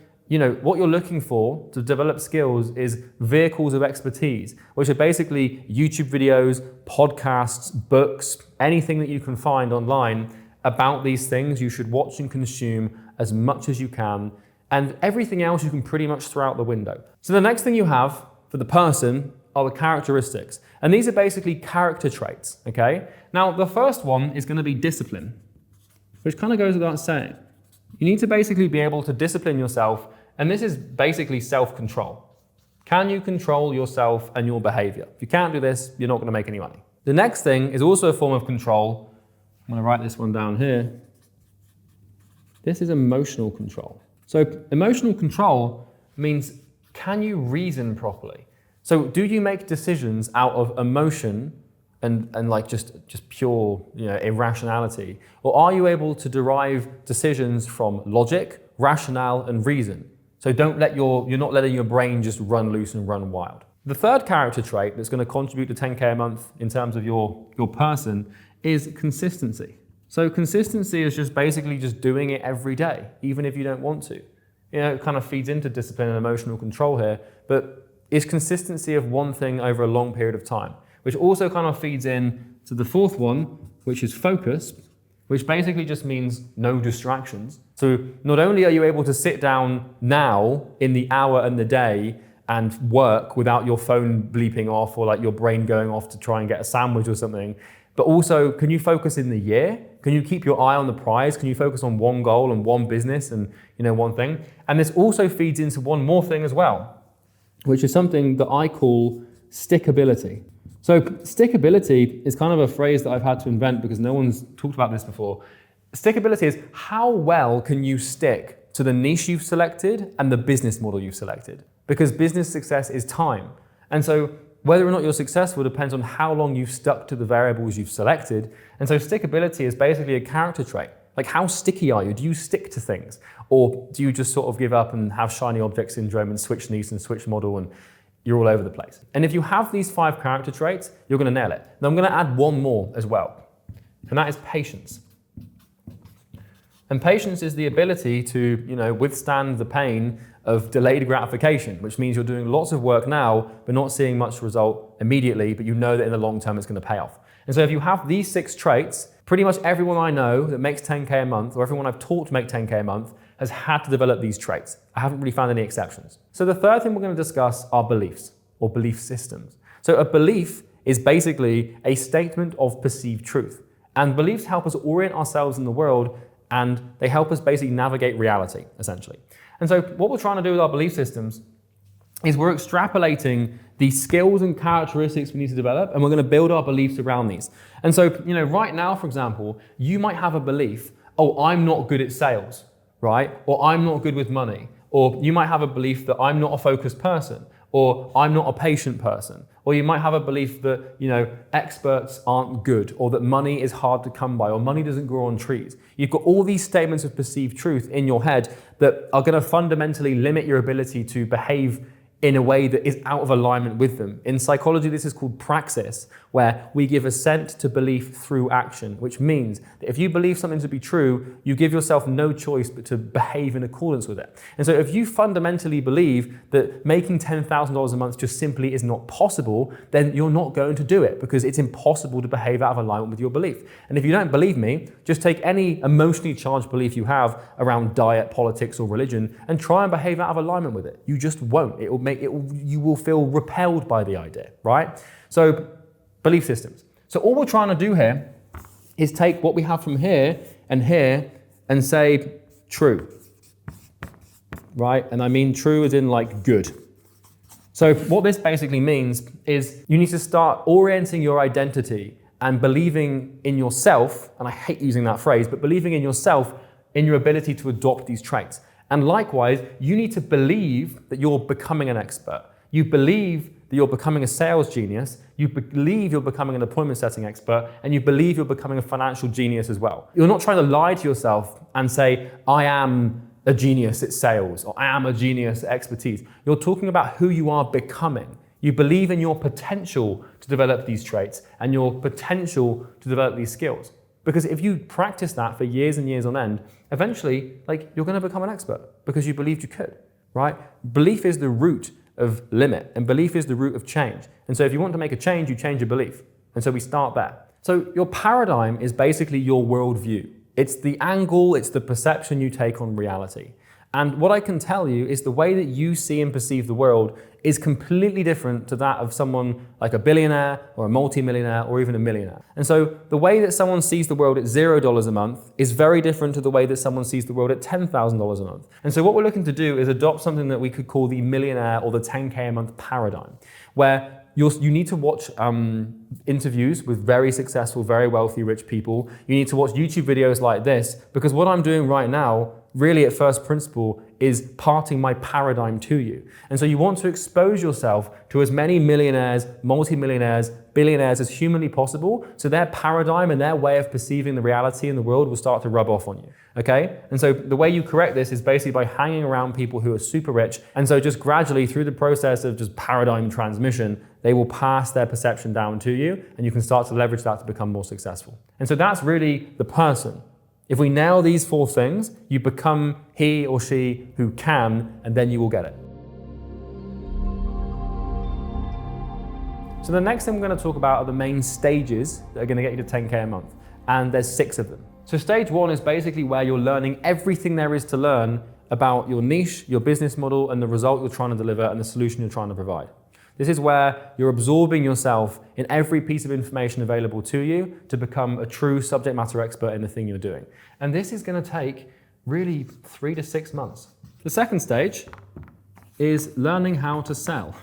what you're looking for to develop skills is vehicles of expertise, which are basically YouTube videos, podcasts, books, anything that you can find online about these things. You should watch and consume as much as you can, and everything else you can pretty much throw out the window. So the next thing you have for the person are the characteristics. And these are basically character traits, okay? Now, the first one is going to be discipline, which kind of goes without saying. You need to basically be able to discipline yourself, and this is basically self-control. Can you control yourself and your behavior? If you can't do this, you're not going to make any money. The next thing is also a form of control. I'm going to write this one down here. This is emotional control. So emotional control means, can you reason properly? So do you make decisions out of emotion and like just pure irrationality? Or are you able to derive decisions from logic, rationale, and reason? So you're not letting your brain just run loose and run wild. The third character trait that's going to contribute to 10K a month in terms of your person is consistency. So consistency is just basically just doing it every day, even if you don't want to. It kind of feeds into discipline and emotional control here, but it's consistency of one thing over a long period of time, which also kind of feeds in to the fourth one, which is focus, which basically just means no distractions. So not only are you able to sit down now in the hour and the day and work without your phone bleeping off or like your brain going off to try and get a sandwich or something, but also, can you focus in the year? Can you keep your eye on the prize? Can you focus on one goal and one business and one thing? And this also feeds into one more thing as well, which is something that I call stickability. So stickability is kind of a phrase that I've had to invent because no one's talked about this before. Stickability is how well can you stick to the niche you've selected and the business model you've selected? Because business success is time. And so whether or not you're successful depends on how long you've stuck to the variables you've selected. And so stickability is basically a character trait. Like, how sticky are you? Do you stick to things? Or do you just sort of give up and have shiny object syndrome and switch niche and switch model and you're all over the place? And if you have these 5 character traits, you're going to nail it. Now I'm going to add one more as well, and that is patience. And patience is the ability to, withstand the pain of delayed gratification, which means you're doing lots of work now, but not seeing much result immediately, but you know that in the long term it's going to pay off. And so if you have these 6 traits, pretty much everyone I know that makes 10K a month, or everyone I've taught to make 10K a month, has had to develop these traits. I haven't really found any exceptions. So the third thing we're going to discuss are beliefs, or belief systems. So a belief is basically a statement of perceived truth. And beliefs help us orient ourselves in the world, and they help us basically navigate reality, essentially. And so what we're trying to do with our belief systems is we're extrapolating the skills and characteristics we need to develop, and we're going to build our beliefs around these. And so, right now, for example, you might have a belief, oh, I'm not good at sales, right? Or I'm not good with money. Or you might have a belief that I'm not a focused person, or I'm not a patient person. Or you might have a belief that, experts aren't good, or that money is hard to come by, or money doesn't grow on trees. You've got all these statements of perceived truth in your head that are going to fundamentally limit your ability to behave in a way that is out of alignment with them. In psychology, this is called praxis, where we give assent to belief through action, which means that if you believe something to be true, you give yourself no choice but to behave in accordance with it. And so if you fundamentally believe that making $10,000 a month just simply is not possible, then you're not going to do it because it's impossible to behave out of alignment with your belief. And if you don't believe me, just take any emotionally charged belief you have around diet, politics, or religion and try and behave out of alignment with it. You just won't. You will feel repelled by the idea, right? So belief systems. So all we're trying to do here is take what we have from here and say true, right? And I mean true as in like good. So what this basically means is you need to start orienting your identity and believing in yourself, and I hate using that phrase, but believing in yourself in your ability to adopt these traits. And likewise, you need to believe that you're becoming an expert. You believe that you're becoming a sales genius, you believe you're becoming an appointment setting expert, and you believe you're becoming a financial genius as well. You're not trying to lie to yourself and say, I am a genius at sales, or I am a genius at expertise. You're talking about who you are becoming. You believe in your potential to develop these traits and your potential to develop these skills. Because if you practice that for years and years on end, eventually, you're going to become an expert because you believed you could, right? Belief is the root of limit, and belief is the root of change. And so if you want to make a change, you change your belief. And so we start there. So your paradigm is basically your worldview. It's the angle, it's the perception you take on reality. And what I can tell you is the way that you see and perceive the world is completely different to that of someone like a billionaire or a multi-millionaire or even a millionaire. And so the way that someone sees the world at $0 a month is very different to the way that someone sees the world at $10,000 a month. And so what we're looking to do is adopt something that we could call the millionaire or the 10K a month paradigm, where you need to watch interviews with very successful, very wealthy, rich people. You need to watch YouTube videos like this, because what I'm doing right now, really at first principle, is parting my paradigm to you. And so you want to expose yourself to as many millionaires, multi-millionaires, billionaires as humanly possible, so their paradigm and their way of perceiving the reality in the world will start to rub off on you, okay? And so the way you correct this is basically by hanging around people who are super rich, and so just gradually through the process of just paradigm transmission, they will pass their perception down to you, and you can start to leverage that to become more successful. And so that's really the person. If we nail these 4 things, you become he or she who can, and then you will get it. So the next thing we're going to talk about are the main stages that are going to get you to 10K a month. And there's 6 of them. So stage 1 is basically where you're learning everything there is to learn about your niche, your business model, and the result you're trying to deliver and the solution you're trying to provide. This is where you're absorbing yourself in every piece of information available to you to become a true subject matter expert in the thing you're doing. And this is going to take really 3 to 6 months. The second stage is learning how to sell.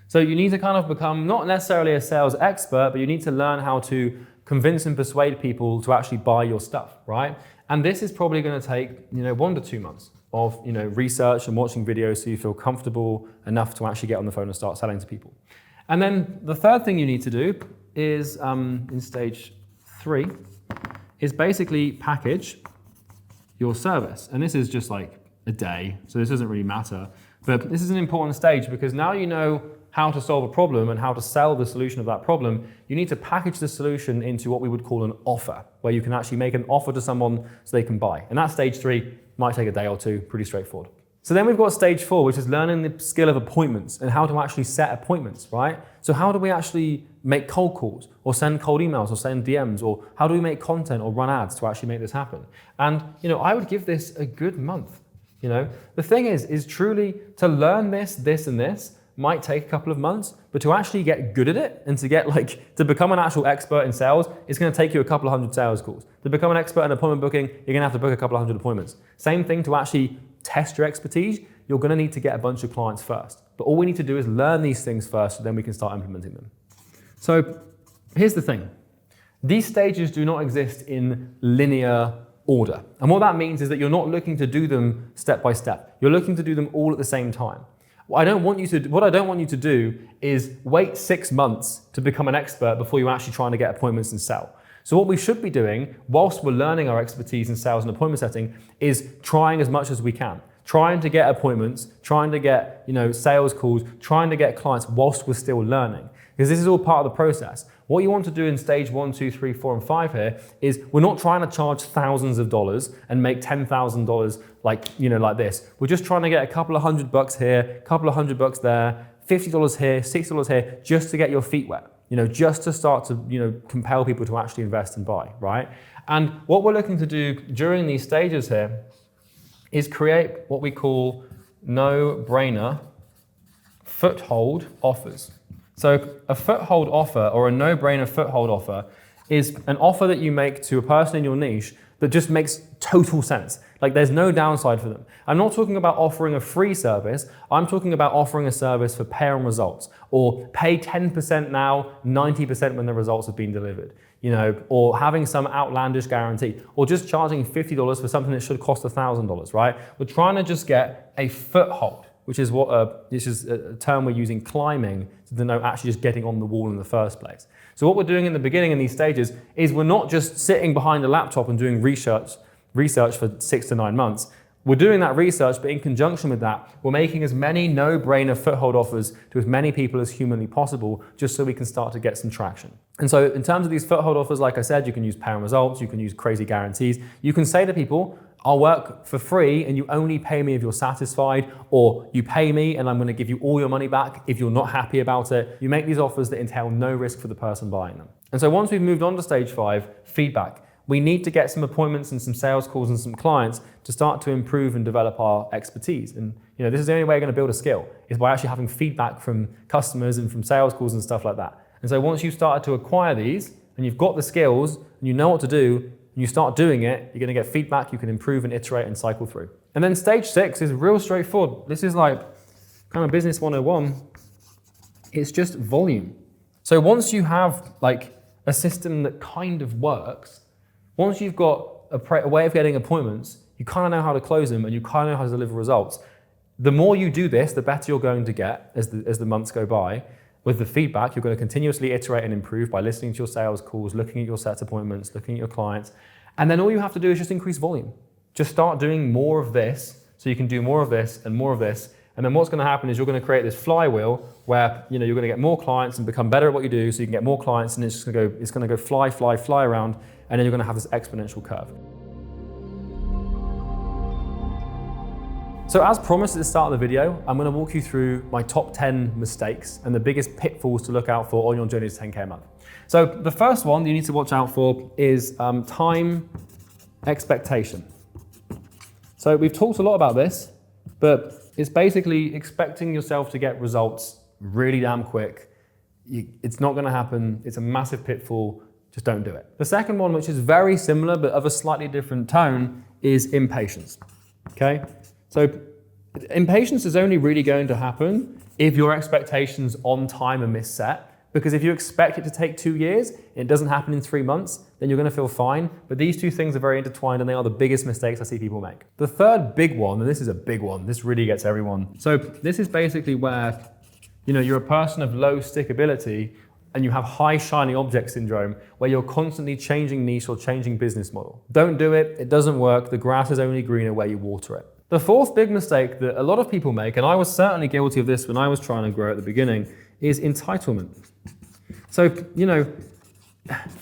So you need to kind of become not necessarily a sales expert, but you need to learn how to convince and persuade people to actually buy your stuff, right? And this is probably going to take 1 to 2 months of research and watching videos so you feel comfortable enough to actually get on the phone and start selling to people. And then the third thing you need to do is, in stage 3, is basically package your service. And this is just like a day, so this doesn't really matter. But this is an important stage because now you know how to solve a problem and how to sell the solution of that problem. You need to package the solution into what we would call an offer, where you can actually make an offer to someone so they can buy. And that's stage 3, might take a day or 2, pretty straightforward. So then we've got stage 4, which is learning the skill of appointments and how to actually set appointments, right? So how do we actually make cold calls or send cold emails or send DMs, or how do we make content or run ads to actually make this happen? And I would give this a good month. The thing is truly to learn this, and this might take a couple of months, but to actually get good at it and to get to become an actual expert in sales, it's going to take you a couple of 100 sales calls. To become an expert in appointment booking, you're going to have to book a couple of 100 appointments. Same thing to actually test your expertise, you're going to need to get a bunch of clients first. But all we need to do is learn these things first, so then we can start implementing them. So here's the thing. These stages do not exist in linear order. And what that means is that you're not looking to do them step by step. You're looking to do them all at the same time. What I don't want you to do is wait 6 months to become an expert before you're actually trying to get appointments and sell. So what we should be doing whilst we're learning our expertise in sales and appointment setting is trying as much as we can. Trying to get appointments, trying to get sales calls, trying to get clients whilst we're still learning. Because this is all part of the process. What you want to do in stage 1, 2, 3, 4, and 5 here is we're not trying to charge thousands of dollars and make $10,000 like this. We're just trying to get a couple of $100 here, a couple of $100 there, $50 here, $60 here, just to get your feet wet. Just to start to compel people to actually invest and buy, right? And what we're looking to do during these stages here is create what we call no-brainer foothold offers. So a foothold offer or a no-brainer foothold offer is an offer that you make to a person in your niche that just makes total sense. There's no downside for them. I'm not talking about offering a free service. I'm talking about offering a service for pay on results, or pay 10% now, 90% when the results have been delivered, or having some outlandish guarantee, or just charging $50 for something that should cost $1,000, right? We're trying to just get a foothold. which is this is a term we're using, climbing, to denote actually just getting on the wall in the first place. So what we're doing in the beginning in these stages is we're not just sitting behind a laptop and doing research for 6 to 9 months. We're doing that research, but in conjunction with that, we're making as many no-brainer foothold offers to as many people as humanly possible, just so we can start to get some traction. And so in terms of these foothold offers, like I said, you can use pay on results, you can use crazy guarantees. You can say to people, I'll work for free and you only pay me if you're satisfied, or you pay me and I'm going to give you all your money back if you're not happy about it. You make these offers that entail no risk for the person buying them. And so once we've moved on to stage 5, feedback. We need to get some appointments and some sales calls and some clients to start to improve and develop our expertise. And this is the only way we're going to build a skill, is by actually having feedback from customers and from sales calls and stuff like that. And so once you've started to acquire these and you've got the skills and you know what to do, and you start doing it, you're going to get feedback, you can improve and iterate and cycle through. And then stage 6 is real straightforward. This is like kind of business 101. It's just volume. So once you have like a system that kind of works, once you've got a way of getting appointments, you kind of know how to close them and you kind of know how to deliver results. The more you do this, the better you're going to get as the months go by. With the feedback, you're going to continuously iterate and improve by listening to your sales calls, looking at your set appointments, looking at your clients. And then all you have to do is just increase volume. Just start doing more of this so you can do more of this and more of this. And then what's going to happen is you're going to create this flywheel where you're going to get more clients and become better at what you do, so you can get more clients, and it's going to go fly around, and then you're going to have this exponential curve. So as promised at the start of the video, I'm going to walk you through my top 10 mistakes and the biggest pitfalls to look out for on your journey to 10K a month. So the first one you need to watch out for is time expectation. So we've talked a lot about this, but it's basically expecting yourself to get results really damn quick. It's not going to happen. It's a massive pitfall. Just don't do it. The second one, which is very similar but of a slightly different tone, is impatience. Okay? So impatience is only really going to happen if your expectations on time are misset. Because if you expect it to take 2 years, it doesn't happen in 3 months, then you're going to feel fine. But these two things are very intertwined, and they are the biggest mistakes I see people make. The third big one, and this is a big one, this really gets everyone. So this is basically where you're a person of low stickability and you have high shiny object syndrome, where you're constantly changing niche or changing business model. Don't do it. It doesn't work. The grass is only greener where you water it. The fourth big mistake that a lot of people make, and I was certainly guilty of this when I was trying to grow at the beginning, is entitlement. So,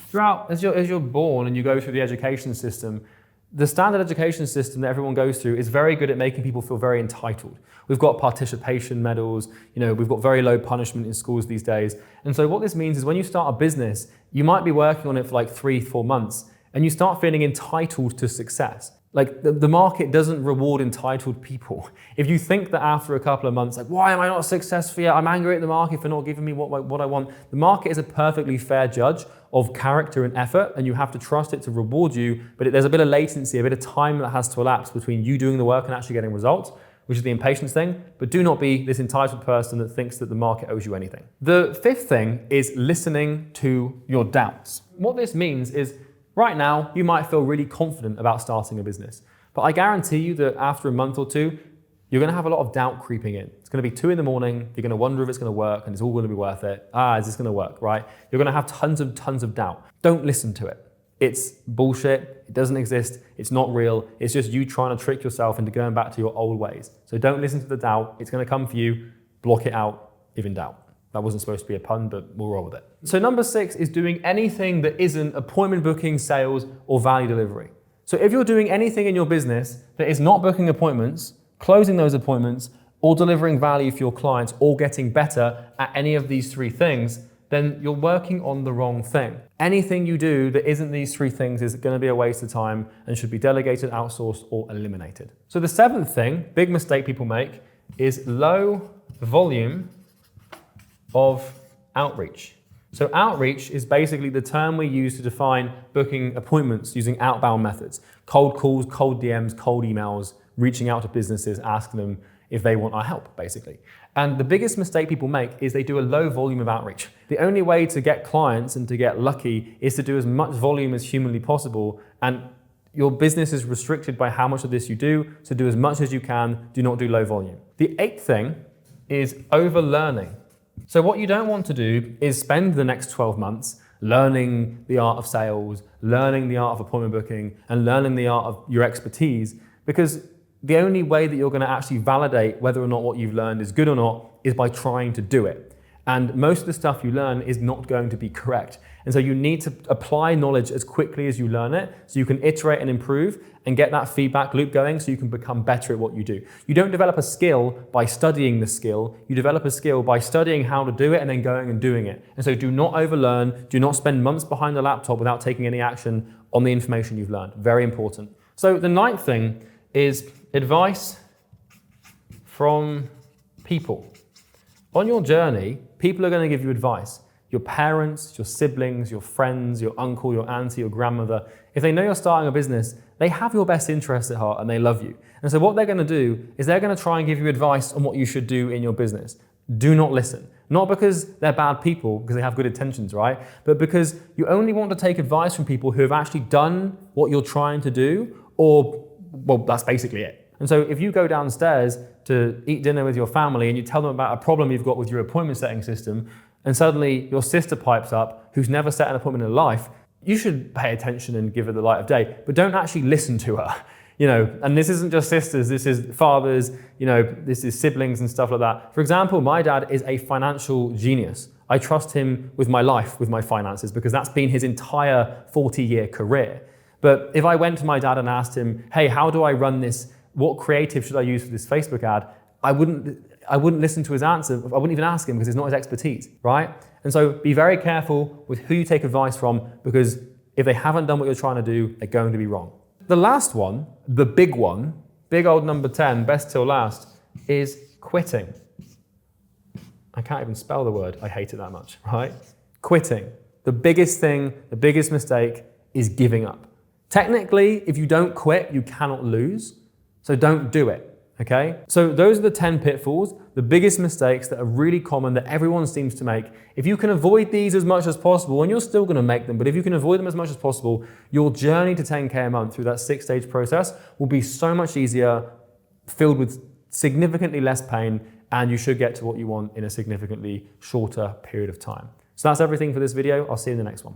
throughout, as you're born and you go through the education system, the standard education system that everyone goes through is very good at making people feel very entitled. We've got participation medals, we've got very low punishment in schools these days. And so what this means is when you start a business, you might be working on it for like 3-4 months, and you start feeling entitled to success. Like the market doesn't reward entitled people. If you think that after a couple of months, like, why am I not successful yet? I'm angry at the market for not giving me what I want. The market is a perfectly fair judge of character and effort, and you have to trust it to reward you. But there's a bit of latency, a bit of time that has to elapse between you doing the work and actually getting results, which is the impatience thing. But do not be this entitled person that thinks that the market owes you anything. The fifth thing is listening to your doubts. What this means is, right now, you might feel really confident about starting a business, but I guarantee you that after a month or two, you're going to have a lot of doubt creeping in. It's going to be 2 a.m. You're going to wonder if it's going to work, and it's all going to be worth it. Is this going to work, right? You're going to have tons of doubt. Don't listen to it. It's bullshit. It doesn't exist. It's not real. It's just you trying to trick yourself into going back to your old ways. So don't listen to the doubt. It's going to come for you. Block it out if in doubt. That wasn't supposed to be a pun, but we'll roll with it. So number 6 is doing anything that isn't appointment booking, sales, or value delivery. So if you're doing anything in your business that is not booking appointments, closing those appointments, or delivering value for your clients, or getting better at any of these 3 things, then you're working on the wrong thing. Anything you do that isn't these 3 things is going to be a waste of time and should be delegated, outsourced, or eliminated. So the 7th thing, big mistake people make, is low volume of outreach. So outreach is basically the term we use to define booking appointments using outbound methods. Cold calls, cold DMs, cold emails, reaching out to businesses, asking them if they want our help, basically. And the biggest mistake people make is they do a low volume of outreach. The only way to get clients and to get lucky is to do as much volume as humanly possible. And Your business is restricted by how much of this you do, so do as much as you can, do not do low volume. The 8th thing is overlearning. So what you don't want to do is spend the next 12 months learning the art of sales, learning the art of appointment booking, and learning the art of your expertise, because the only way that you're going to actually validate whether or not what you've learned is good or not is by trying to do it. And most of the stuff you learn is not going to be correct. And so you need to apply knowledge as quickly as you learn it so you can iterate and improve and get that feedback loop going so you can become better at what you do. You don't develop a skill by studying the skill. You develop a skill by studying how to do it and then going and doing it. And so do not overlearn. Do not spend months behind a laptop without taking any action on the information you've learned. Very important. So the 9th thing is advice from people. On your journey, people are going to give you advice. Your parents, your siblings, your friends, your uncle, your auntie, your grandmother. If they know you're starting a business, they have your best interests at heart and they love you. And so what they're going to do is they're going to try and give you advice on what you should do in your business. Do not listen. Not because they're bad people, because they have good intentions, right? But because you only want to take advice from people who have actually done what you're trying to do, or, well, that's basically it. And so if you go downstairs to eat dinner with your family and you tell them about a problem you've got with your appointment setting system, and suddenly your sister pipes up, who's never set an appointment in her life, you should pay attention and give her the light of day, but don't actually listen to her. And this isn't just sisters, this is fathers, this is siblings and stuff like that. For example, my dad is a financial genius. I trust him with my life, with my finances, because that's been his entire 40-year career. But if I went to my dad and asked him, hey, how do I run this? What creative should I use for this Facebook ad? I wouldn't listen to his answer. I wouldn't even ask him because it's not his expertise, right? And so be very careful with who you take advice from, because if they haven't done what you're trying to do, they're going to be wrong. The last one, the big one, big old number 10, best till last, is quitting. I can't even spell the word. I hate it that much, right? Quitting. The biggest thing, the biggest mistake is giving up. Technically, if you don't quit, you cannot lose. So don't do it, okay? So those are the 10 pitfalls, the biggest mistakes that are really common that everyone seems to make. If you can avoid these as much as possible, and you're still gonna make them, but if you can avoid them as much as possible, your journey to 10K a month through that 6-stage process will be so much easier, filled with significantly less pain, and you should get to what you want in a significantly shorter period of time. So that's everything for this video. I'll see you in the next one.